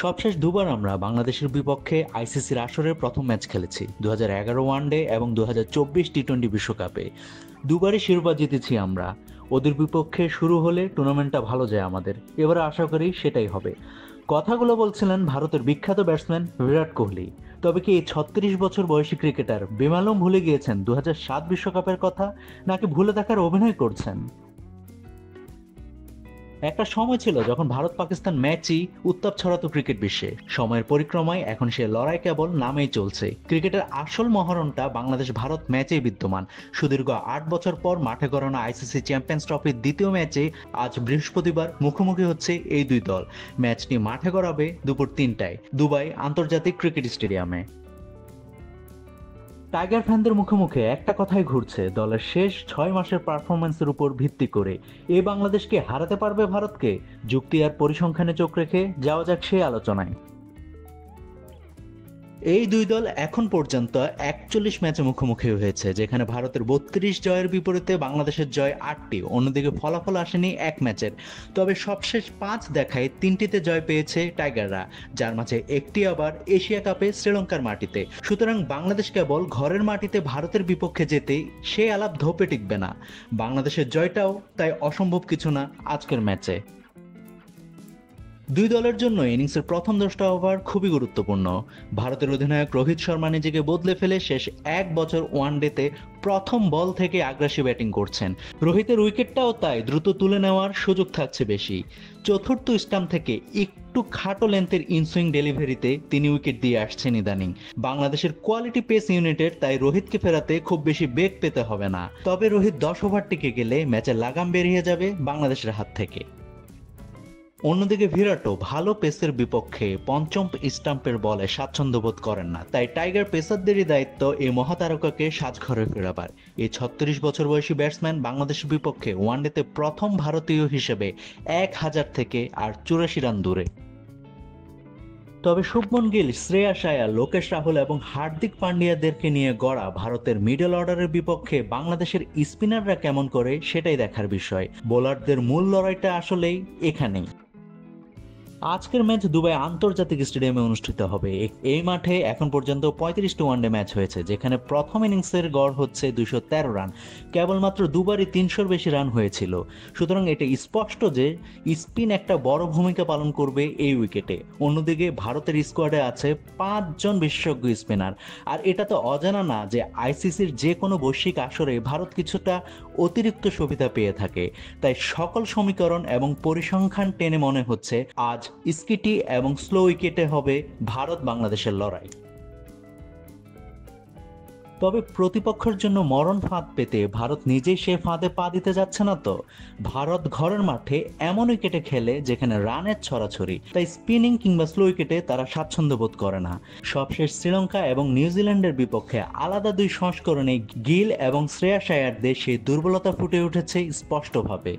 সবশেষ দুবার আমরা বাংলাদেশের বিপক্ষে আইসিসির আসরের প্রথম ম্যাচ খেলেছি 2011 ওয়ানডে এবং 2024 টি-20 বিশ্বকাপে। দুবারই শিরোপা জিতেছি আমরা। ওদের বিপক্ষে শুরু হলে টুর্নামেন্টটা ভালো যায় আমাদের। এবারে আশা করি সেটাই হবে। কথাগুলো বলছিলেন ভারতের বিখ্যাত ব্যাটসম্যান বিরাট কোহলি। তবে কি এই 36 বছর বয়সী ক্রিকেটার বেমালুম ভুলে গিয়েছেন 2007 বিশ্বকাপের কথা, নাকি ভুলে থাকার অভিনয় করছেন? একটা সময় ছিল যখন ভারত পাকিস্তান ম্যাচই উত্তাপ ছড়াতো ক্রিকেট বিশ্বে। সময়ের পরিক্রমায় এখন সে লড়াই কেবল নামেই চলছে। ক্রিকেটের আসল মহরণটা বাংলাদেশ ভারত ম্যাচেই বিদ্যমান। সুদীর্ঘ 8 বছর পর মাঠে গড়ানো আইসিসি চ্যাম্পিয়ন্স ট্রফির দ্বিতীয় ম্যাচে আজ বৃহস্পতিবার মুখোমুখি হচ্ছে এই দুই দল। ম্যাচটি মাঠে গড়াবে দুপুর 3টায় দুবাই আন্তর্জাতিক ক্রিকেট স্টেডিয়ামে। টাইগার ফ্যানদের মুখে মুখে একটা কথাই ঘুরছে, দলের শেষ 6 মাসের পারফরম্যান্সের উপর ভিত্তি করে এ বাংলাদেশকে হারাতে পারবে ভারতকে? যুক্তি আর পরিসংখ্যানে চোখ রেখে যাওয়া যাক সেই আলোচনায়। এই দুই দল এখন পর্যন্ত 41 ম্যাচে মুখোমুখি হয়েছে, যেখানে ভারতের 32 জয়ের বিপরীতে বাংলাদেশের জয় 8টি। অন্যদিকে ফলাফল আসেনি এক ম্যাচের। তবে সবশেষ 5 দেখায় 3টিতে জয় পেয়েছে টাইগাররা, যার মাঝে একটি আবার এশিয়া কাপে শ্রীলঙ্কার মাটিতে। সুতরাং বাংলাদেশ কেবল ঘরের মাটিতে ভারতের বিপক্ষে যেতেই সে আলাপ ধোপে টিকবে না। বাংলাদেশের জয়টাও তাই অসম্ভব কিছু না আজকের ম্যাচে। দুই দলের জন্য ইনিংসের প্রথম 10টা ওভার খুবই গুরুত্বপূর্ণ। ভারতের অধিনায়ক রোহিত শর্মা নিজেকে বদলে ফেলে শেষ 1 বছর ওয়ানডেতে প্রথম বল থেকে আগ্রাসী ব্যাটিং করছেন। রোহিতের উইকেটটাও তাই দ্রুত তুলে নেওয়ার সুযোগ থাকছে বেশি। চতুর্থ স্টাম্প থেকে একটু খাটো লেন্থের ইনসুইং ডেলিভারিতে তিনি উইকেট দিয়ে আসছেন ইদানিং। বাংলাদেশের কোয়ালিটি পেস ইউনিটের তাই রোহিতকে ফেরাতে খুব বেশি বেগ পেতে হবে না। তবে রোহিত 10 ওভার টিকে গেলে ম্যাচের লাগাম বেরিয়ে যাবে বাংলাদেশের হাত থেকে। অন্যদিকে বিরাটও ভালো পেসের বিপক্ষে পঞ্চম স্টাম্পের বলে স্বাচ্ছন্দ্য বোধ করেন না। তাই টাইগার পেসারদেরই দায়িত্ব এই মহাতারকাকে সাজঘরে ফেরাবার। এই 36 বছর বয়সী ব্যাটসম্যান বাংলাদেশের বিপক্ষে ওয়ানডেতে প্রথম ভারতীয় হিসেবে 1000 থেকে আর 84 রান দূরে। তবে শুভমন গিল, শ্রেয়াস আয়ার, লোকেশ রাহুল এবং হার্দিক পান্ডিয়াদেরকে নিয়ে গড়া ভারতের মিডল অর্ডারের বিপক্ষে বাংলাদেশের স্পিনাররা কেমন করে সেটাই দেখার বিষয়। বোলারদের মূল লড়াইটা আসলেই এখানেই। আজকের ম্যাচ দুবাই আন্তর্জাতিক স্টেডিয়ামে অনুষ্ঠিত হবে। এই মাঠে এখন পর্যন্ত 35টি ওয়ানডে ম্যাচ হয়েছে, যেখানে প্রথম ইনিংসের গড় হচ্ছে 213 রান। কেবলমাত্র দুবারই 300-র বেশি রান হয়েছিল। সুতরাং এটা স্পষ্ট যে স্পিন একটা বড় ভূমিকা পালন করবে এই উইকেটে। অন্যদিকে ভারতের স্কোয়াডে আছে 5 জন বিশেষজ্ঞ স্পিনার। আর এটা তো অজানা না যে আইসিসির যে কোনো বৈশ্বিক আসরে ভারত কিছুটা অতিরিক্ত সুবিধা পেয়ে থাকে। তাই সকল সমীকরণ এবং পরিসংখ্যান টেনে মনে হচ্ছে আজ স্কিটি এবং স্লো উইকেটে হবে ভারত বাংলাদেশের লড়াই। তবে প্রতিপক্ষের জন্য মরণ ফাঁদ পেতে ভারত নিজেই সে ফাঁদে পা দিতে যাচ্ছে না তো। ভারত ঘরের মাঠে এমন উইকেটে খেলে যেখানে রানের ছড়াছড়ি, তাই স্পিনিং কিংবা স্লো উইকেটে তারা স্বাচ্ছন্দ্য বোধ করে না। সবশেষ শ্রীলঙ্কা এবং নিউজিল্যান্ডের বিপক্ষে আলাদা দুই সংস্করণে গিল এবং শ্রেয়াস আয়ারদের সেই দুর্বলতা ফুটে উঠেছে স্পষ্টভাবে।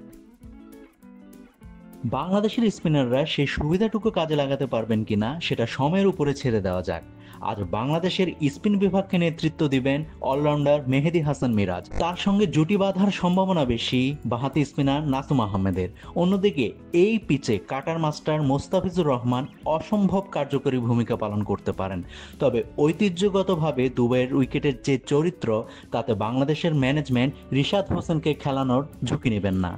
বাংলাদেশের স্পিনাররা সেই সুবিধাটুকু কাজে লাগাতে পারবেন কিনা সেটা সময়ের উপরে ছেড়ে দেওয়া যাক। আজ বাংলাদেশের স্পিন বিভাগকে নেতৃত্ব দিবেন অলরাউন্ডার মেহেদী হাসান মিরাজ। তার সঙ্গে জুটি বাঁধার সম্ভাবনা বেশি বাঁহাতি স্পিনার নাসুম আহমেদের। অন্যদিকে এই পিচে কাটার মাস্টার মোস্তাফিজুর রহমান অসম্ভব কার্যকরী ভূমিকা পালন করতে পারেন। তবে ঐতিহ্যগতভাবে দুবাইয়ের উইকেটের যে চরিত্র, তাতে বাংলাদেশের ম্যানেজমেন্ট রিশাদ হোসেনকে খেলানোর ঝুঁকি নেবেন না।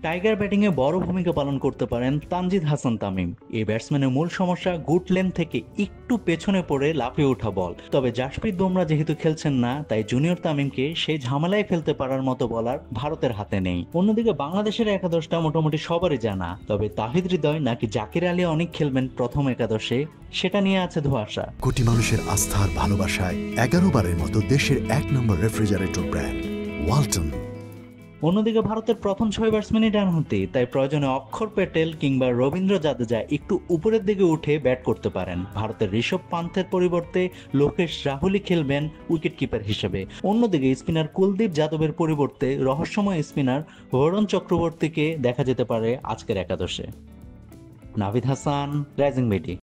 টাইগার ব্যাটিংয়ে বড় ভূমিকা পালন করতে পারেন তানজিদ হাসান তামিম। এই ব্যাটসম্যানের মূল সমস্যা গুড লেন্থ থেকে একটু পেছনে পড়ে লাফিয়ে ওঠা বল। তবে জাসপ্রীত বুমরা যেহেতু খেলছেন না, তাই জুনিয়র তামিমকে সেই ঝামেলায় ফেলতে পারার মতো বলার ভারতের হাতে নেই। অন্যদিকে বাংলাদেশের একাদশটা মোটামুটি সবারই জানা। তবে তাহিদ হৃদয় নাকি জাকির আলী অনেক খেলবেন প্রথম একাদশে, সেটা নিয়ে আছে ধোঁয়াশা। কোটি মানুষের আস্থার ভালোবাসায় 11 বারের মতো দেশের 1 নম্বর রেফ্রিজারেটর ব্র্যান্ড ওয়ালটন। অন্যদিকে ভারতের প্রথম 6 ব্যাটসম্যানই ডানহাতি, তাই প্রয়োজনে অক্ষর প্যাটেল কিংবা রবীন্দ্র জাদেজা একটু উপরের দিকে উঠে ব্যাট করতে পারেন। ভারতের ঋষভ পান্থের পরিবর্তে লোকেশ রাহুলই খেলবেন উইকেট কিপার হিসেবে। অন্যদিকে স্পিনার কুলদীপ যাদবের পরিবর্তে রহস্যময় স্পিনার বরুণ চক্রবর্তীকে দেখা যেতে পারে আজকের একাদশে। Navid Hasan, Rising BD.